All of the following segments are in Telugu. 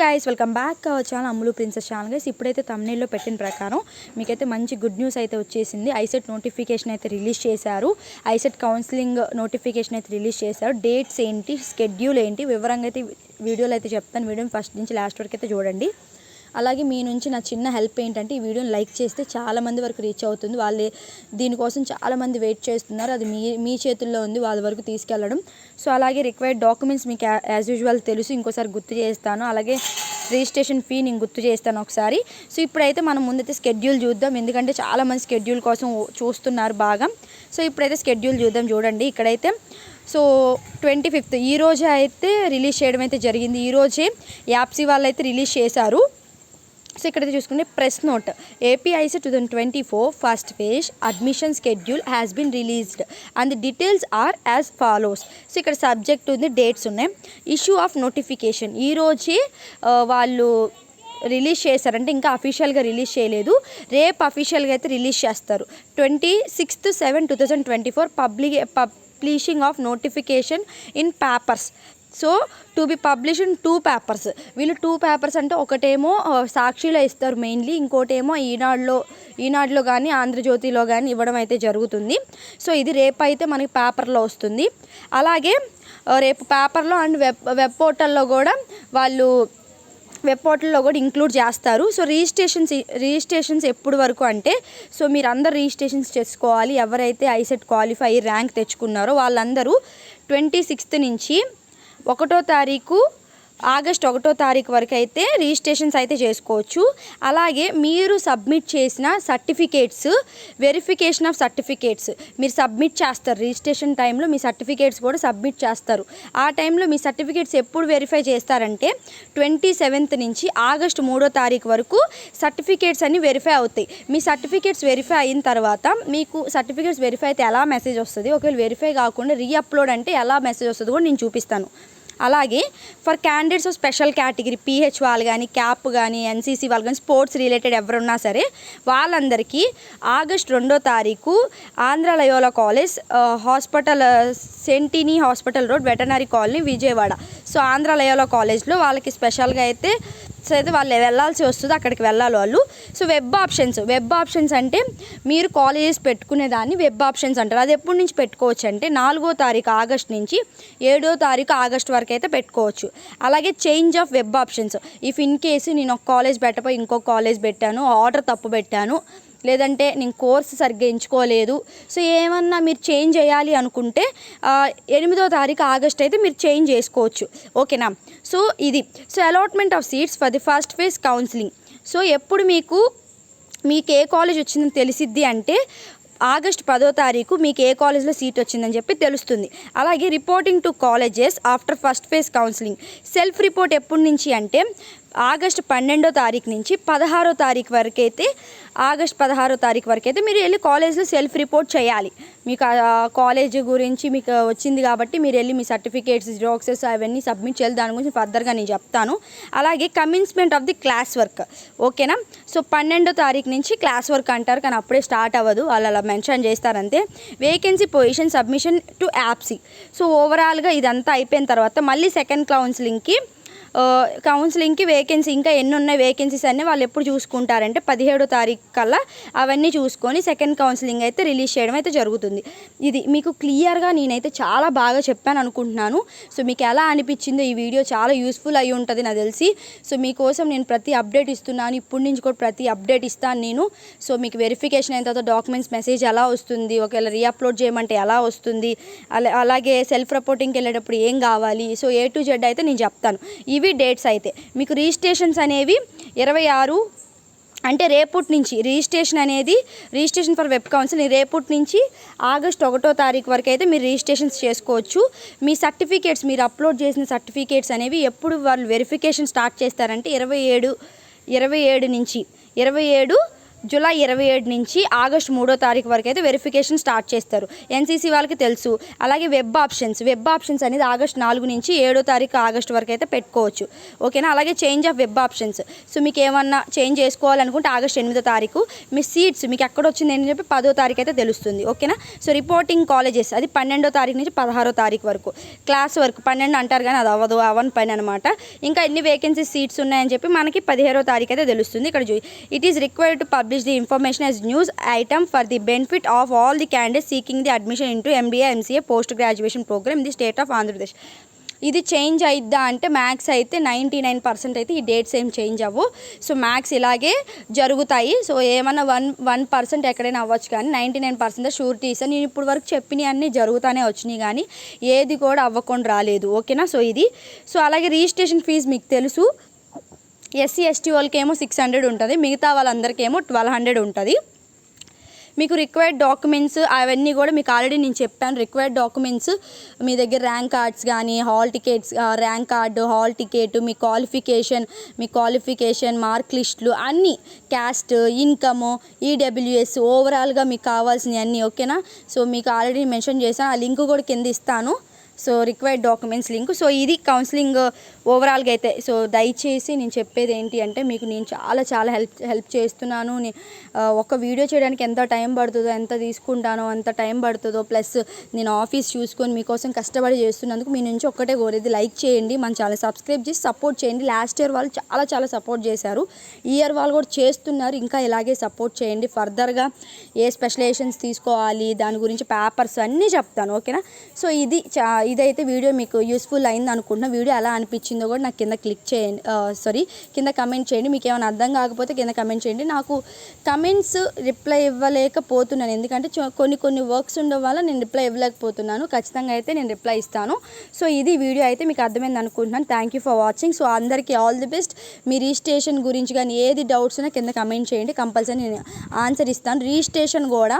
Guys welcome back our channel Ammulu princess channel guys. ఇప్పుడైతే థంబ్నెయిల్లో పెట్టిన ప్రకారం మీకైతే మంచి గుడ్ న్యూస్ అయితే వచ్చేసింది. ఐసెట్ నోటిఫికేషన్ అయితే రిలీజ్ చేశారు. ఐసెట్ కౌన్సిలింగ్ నోటిఫికేషన్ అయితే రిలీజ్ చేశారు. డేట్స్ ఏంటి, షెడ్యూల్ ఏంటి వివరంగా అయితే వీడియోలో అయితే చెప్తాను. వీడియోని ఫస్ట్ నుంచి లాస్ట్ వరకు అయితే చూడండి. అలాగే మీ నుంచి నా చిన్న హెల్ప్ ఏంటంటే ఈ వీడియోని లైక్ చేస్తే చాలామంది వరకు రీచ్ అవుతుంది. వాళ్ళే దీనికోసం చాలామంది వెయిట్ చేస్తున్నారు. అది మీ చేతుల్లో ఉంది వాళ్ళ వరకు తీసుకెళ్ళడం. సో అలాగే రిక్వైర్డ్ డాక్యుమెంట్స్ మీకు యాజ్ యూజువల్ తెలుసు, ఇంకోసారి గుర్తు చేస్తాను. అలాగే రిజిస్ట్రేషన్ ఫీ నేను గుర్తు చేస్తాను ఒకసారి. సో ఇప్పుడైతే మనం ముందైతే షెడ్యూల్ చూద్దాం, ఎందుకంటే చాలామంది షెడ్యూల్ కోసం చూస్తున్నారు బాగా. సో ఇప్పుడైతే షెడ్యూల్ చూద్దాం. చూడండి ఇక్కడైతే సో 25th ఈ రోజే అయితే రిలీజ్ చేయడం అయితే జరిగింది. ఈరోజే యాప్సీ వాళ్ళు అయితే రిలీజ్ చేశారు. సో ఇక్కడైతే చూసుకుంటే press note APIC 2024 first phase admission schedule has been released and the details are as follows. So ఇక్కడ సబ్జెక్ట్ ఉంది, డేట్స్ ఉన్నాయి. ఇష్యూ ఆఫ్ నోటిఫికేషన్ ఈరోజే వాళ్ళు రిలీజ్ చేశారంటే ఇంకా అఫీషియల్గా రిలీజ్ చేయలేదు. రేపు అఫీషియల్గా అయితే రిలీజ్ చేస్తారు. 26/7/2024 publishing of notification in papers. So to be publish in 2 papers. వీళ్ళు 2 పేపర్స్ అంటే ఒకటేమో సాక్షిలో ఇస్తారు మెయిన్లీ, ఇంకోటేమో ఈనాడులో కానీ ఆంధ్రజ్యోతిలో కానీ ఇవ్వడం అయితే జరుగుతుంది. సో ఇది రేపు అయితే మనకి పేపర్లో వస్తుంది. అలాగే రేపు పేపర్లో అండ్ వెబ్ పోర్టల్లో కూడా వాళ్ళు ఇంక్లూడ్ చేస్తారు. సో రిజిస్ట్రేషన్స్ ఎప్పుడు వరకు అంటే సో మీరు అందరు రిజిస్ట్రేషన్స్ చేసుకోవాలి. ఎవరైతే ఐసెట్ క్వాలిఫై ర్యాంక్ తెచ్చుకున్నారో వాళ్ళందరూ 26th నుంచి ఆగస్ట్ 1వ తారీఖు వరకు అయితే రిజిస్ట్రేషన్స్ అయితే చేసుకోవచ్చు. అలాగే మీరు సబ్మిట్ చేసిన సర్టిఫికేట్స్, వెరిఫికేషన్ ఆఫ్ సర్టిఫికేట్స్ మీరు సబ్మిట్ చేస్తారు. రిజిస్ట్రేషన్ టైంలో మీ సర్టిఫికేట్స్ కూడా సబ్మిట్ చేస్తారు. ఆ టైంలో మీ సర్టిఫికేట్స్ ఎప్పుడు వెరిఫై చేస్తారంటే 27th నుంచి ఆగస్ట్ 3వ తారీఖు వరకు సర్టిఫికేట్స్ అన్నీ వెరిఫై అవుతాయి. మీ సర్టిఫికేట్స్ వెరిఫై అయిన తర్వాత మీకు సర్టిఫికేట్స్ వెరిఫై అయితే ఎలా మెసేజ్ వస్తుంది, ఒకవేళ వెరిఫై కాకుండా రీఅప్లోడ్ అంటే ఎలా మెసేజ్ వస్తుంది కూడా నేను చూపిస్తాను. అలాగే for candidates of special category pH వాళ్ళు కానీ, క్యాప్ కానీ, ఎన్సీసీ వాళ్ళు కానీ, స్పోర్ట్స్ రిలేటెడ్ ఎవరున్నా సరే వాళ్ళందరికీ ఆగస్ట్ 2వ తారీఖు Andhra Loyola college hospital, Sentini hospital road, veterinary colony, Vijayawada. So Andhra Loyola కాలేజ్లో వాళ్ళకి స్పెషల్గా అయితే వాళ్ళు వెళ్ళాల్సి వస్తుంది, అక్కడికి వెళ్ళాలి వాళ్ళు. సో వెబ్ ఆప్షన్స్ అంటే మీరు కాలేజెస్ పెట్టుకునేదాన్ని వెబ్ ఆప్షన్స్ అంటారు. అది ఎప్పటి నుంచి పెట్టుకోవచ్చు అంటే 4వ తారీఖు ఆగస్ట్ నుంచి 7వ తారీఖు ఆగస్ట్ వరకు అయితే పెట్టుకోవచ్చు. అలాగే change of web options if in case నేను ఒక కాలేజ్ పెట్టపోయి ఇంకో కాలేజ్ పెట్టాను, ఆర్డర్ తప్పు పెట్టాను, లేదంటే నేను కోర్సు సరిగ్గా ఎంచుకోలేదు, సో ఏమన్నా మీరు చేంజ్ చేయాలి అనుకుంటే 8వ తారీఖు ఆగస్ట్ అయితే మీరు చేంజ్ చేసుకోవచ్చు. ఓకేనా? సో ఇది allotment of seats for the first phase counselling. So ఎప్పుడు మీకు ఏ కాలేజ్ వచ్చిందని తెలిసిద్ది అంటే ఆగస్ట్ 10వ తారీఖు మీకు ఏ కాలేజ్లో సీట్ వచ్చిందని చెప్పి తెలుస్తుంది. అలాగే reporting to colleges after first phase counselling. Self report ఎప్పటి నుంచి అంటే ఆగస్ట్ 12వ తారీఖు నుంచి 16వ తారీఖు వరకు అయితే మీరు వెళ్ళి కాలేజ్లో సెల్ఫ్ రిపోర్ట్ చేయాలి. మీకు ఆ కాలేజ్ గురించి మీకు వచ్చింది కాబట్టి మీరు వెళ్ళి మీ సర్టిఫికేట్స్, జిరాక్సెస్ అవన్నీ సబ్మిట్ చేయాలి. దాని గురించి ఫర్దర్గా నేను చెప్తాను. అలాగే కమిన్స్మెంట్ ఆఫ్ ది క్లాస్ వర్క్. ఓకేనా? సో 12వ తారీఖు నుంచి క్లాస్ వర్క్ అంటారు, కానీ అప్పుడే స్టార్ట్ అవ్వదు, వాళ్ళు అలా మెన్షన్ చేస్తారంతే. Vacancy position submission to APPSC. So ఓవరాల్గా ఇదంతా అయిపోయిన తర్వాత మళ్ళీ సెకండ్ కౌన్సిలింగ్కి వేకెన్సీ ఇంకా ఎన్ని ఉన్నాయి వేకెన్సీస్ అన్నీ వాళ్ళు ఎప్పుడు చూసుకుంటారంటే 17వ తారీఖు కల్లా అవన్నీ చూసుకొని సెకండ్ కౌన్సిలింగ్ అయితే రిలీజ్ చేయడం అయితే జరుగుతుంది. ఇది మీకు క్లియర్గా నేనైతే చాలా బాగా చెప్పాను అనుకుంటున్నాను. సో మీకు ఎలా అనిపించిందో ఈ వీడియో చాలా యూస్ఫుల్ అయి ఉంటుంది నాకు తెలిసి. సో మీకోసం నేను ప్రతి అప్డేట్ ఇస్తున్నాను, ఇప్పటి నుంచి కూడా ప్రతి అప్డేట్ ఇస్తాను నేను. సో మీకు వెరిఫికేషన్ అయిన తర్వాత డాక్యుమెంట్స్ మెసేజ్ ఎలా వస్తుంది, ఒకవేళ రీఅప్లోడ్ చేయమంటే ఎలా వస్తుంది, అలాగే సెల్ఫ్ రిపోర్టింగ్కి వెళ్ళేటప్పుడు ఏం కావాలి, సో A to Z అయితే నేను చెప్తాను. ఇవి డేట్స్ అయితే మీకు రిజిస్ట్రేషన్స్ అనేవి 26 అంటే రేపటి నుంచి రిజిస్ట్రేషన్ ఫర్ వెబ్ కౌన్సిలింగ్ రేపటి నుంచి ఆగస్ట్ 1వ తారీఖు వరకు అయితే మీరు రిజిస్ట్రేషన్స్ చేసుకోవచ్చు. మీ సర్టిఫికేట్స్ మీరు అప్లోడ్ చేసిన సర్టిఫికేట్స్ అనేవి ఎప్పుడు వాళ్ళు వెరిఫికేషన్ స్టార్ట్ చేస్తారంటే 27 జూలై 27 నుంచి ఆగస్టు 3వ తారీఖు వరకు అయితే వెరిఫికేషన్ స్టార్ట్ చేస్తారు. ఎన్సీసీ వాళ్ళకి తెలుసు. అలాగే వెబ్ ఆప్షన్స్ అనేది ఆగస్టు 4 నుంచి 7వ తారీఖు ఆగస్టు వరకు అయితే పెట్టుకోవచ్చు. ఓకేనా. అలాగే change of web options. So మీకు ఏమన్నా చేంజ్ చేసుకోవాలనుకుంటే ఆగస్టు 8వ తారీఖు. మీ సీట్స్ మీకు ఎక్కడ వచ్చింది అని చెప్పి 10వ తారీఖు అయితే తెలుస్తుంది. ఓకేనా. సో రిపోర్టింగ్ కాలేజెస్ అది 12వ తారీఖు నుంచి 16వ తారీఖు వరకు. క్లాస్ వరకు 12 అంటారు కానీ అది అవని పని అనమాట. ఇంకా ఎన్ని వేకెన్సీ సీట్స్ ఉన్నాయని చెప్పి మనకి 17వ తారీఖు అయితే తెలుస్తుంది. ఇక్కడ it is required to publish the information as news item for the benefit of all the candidates seeking the admission into MBA MCA post graduation program in the state of Andhra Pradesh. ఇది చేంజ్ అయిద్దా అంటే మ్యాథ్స్ అయితే 99% అయితే ఈ డేట్స్ ఏం చేంజ్ అవ్వు. సో మ్యాథ్స్ ఇలాగే జరుగుతాయి. సో ఏమన్నా 1% ఎక్కడైనా అవ్వచ్చు కానీ 99% షూరిటీస్ నేను ఇప్పుడు వరకు చెప్పినవి అన్నీ జరుగుతూనే వచ్చినాయి కానీ ఏది కూడా అవ్వకుండా రాలేదు. ఓకేనా. సో ఇది సో అలాగే రిజిస్ట్రేషన్ ఫీజు మీకు తెలుసు. ఎస్సీ ఎస్టీ వాళ్ళకేమో 600 ఉంటుంది, మిగతా వాళ్ళందరికేమో 1200 ఉంటుంది. మీకు రిక్వైర్డ్ డాక్యుమెంట్స్ అవన్నీ కూడా మీకు ఆల్రెడీ నేను చెప్పాను. రిక్వైర్డ్ డాక్యుమెంట్స్ మీ దగ్గర ర్యాంక్ కార్డ్స్ కానీ hall tickets, rank card, hall ticket, మీ క్వాలిఫికేషన్ మార్క్ లిస్టులు అన్నీ, క్యాస్ట్, ఇన్కమ్, ఈడబ్ల్యూఎస్, ఓవరాల్గా మీకు కావాల్సినవి అన్నీ. ఓకేనా. సో మీకు ఆల్రెడీ మెన్షన్ చేశాను, ఆ లింక్ కూడా కింద ఇస్తాను. So required documents link. So ఇది కౌన్సిలింగ్ ఓవరాల్గా అయితే. సో దయచేసి నేను చెప్పేది ఏంటి అంటే మీకు నేను చాలా హెల్ప్ చేస్తున్నాను. ఒక వీడియో చేయడానికి ఎంత టైం పడుతుందో, ఎంత తీసుకుంటానో అంత టైం పడుతుందో, ప్లస్ నేను ఆఫీస్ చూసుకొని మీకోసం కష్టపడి చేస్తున్నందుకు మీ నుంచి ఒక్కటే కోరేది లైక్ చేయండి, మన ఛానల్ సబ్స్క్రైబ్ చేసి సపోర్ట్ చేయండి. లాస్ట్ ఇయర్ వాళ్ళు చాలా సపోర్ట్ చేశారు, ఈ ఇయర్ వాళ్ళు కూడా చేస్తున్నారు. ఇంకా ఇలాగే సపోర్ట్ చేయండి. ఫర్దర్గా ఏ స్పెషలైజేషన్స్ తీసుకోవాలి దాని గురించి పేపర్స్ అన్నీ చెప్తాను. ఓకేనా. సో ఇదైతే వీడియో మీకు యూస్ఫుల్ అయింది అనుకుంటున్నా. వీడియో ఎలా అనిపించిందో కూడా నాకు కింద కింద కమెంట్ చేయండి. మీకు ఏమైనా అర్థం కాకపోతే కింద కమెంట్ చేయండి. నాకు కమెంట్స్ రిప్లై ఇవ్వలేకపోతున్నాను ఎందుకంటే కొన్ని వర్క్స్ ఉండడం వల్ల నేను రిప్లై ఇవ్వలేకపోతున్నాను. ఖచ్చితంగా అయితే నేను రిప్లై ఇస్తాను. సో ఇది వీడియో అయితే మీకు అర్థమైంది అనుకుంటున్నాను. Thank you for watching. So అందరికీ ఆల్ ది బెస్ట్. మీ రిజిస్ట్రేషన్ గురించి కానీ ఏది డౌట్స్ ఉన్నా కింద కమెంట్ చేయండి, కంపల్సరీ నేను ఆన్సర్ ఇస్తాను. రిజిస్ట్రేషన్ కూడా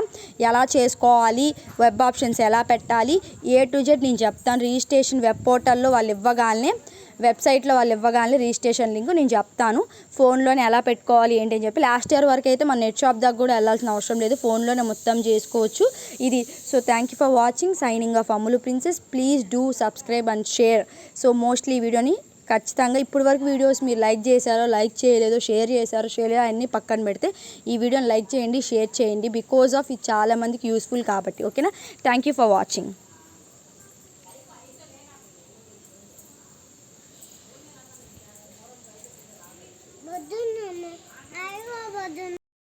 ఎలా చేసుకోవాలి, వెబ్ ఆప్షన్స్ ఎలా పెట్టాలి, A to Z నేను చెప్తాను. రిజిస్ట్రేషన్ వెబ్ పోర్టల్లో వెబ్సైట్లో వాళ్ళు ఇవ్వగానే రిజిస్ట్రేషన్ లింక్ నేను చెప్తాను. ఫోన్లోనే ఎలా పెట్టుకోవాలి ఏంటి అని చెప్పి. లాస్ట్ ఇయర్ వరకు అయితే మన నెట్ షాప్ దాకా కూడా వెళ్ళాల్సిన అవసరం లేదు, ఫోన్లోనే మొత్తం చేసుకోవచ్చు ఇది. So thank you for watching. Signing off Ammulu princess. Please do subscribe and share. So mostly ఈ వీడియోని ఖచ్చితంగా ఇప్పుడు వరకు వీడియోస్ మీరు లైక్ చేశారో, లైక్ చేయలేదో, షేర్ చేశారో, అన్నీ పక్కన పెడితే ఈ వీడియోని లైక్ చేయండి, షేర్ చేయండి. బికాజ్ ఆఫ్ ఇది చాలామందికి యూస్ఫుల్ కాబట్టి. ఓకేనా. Thank you for watching.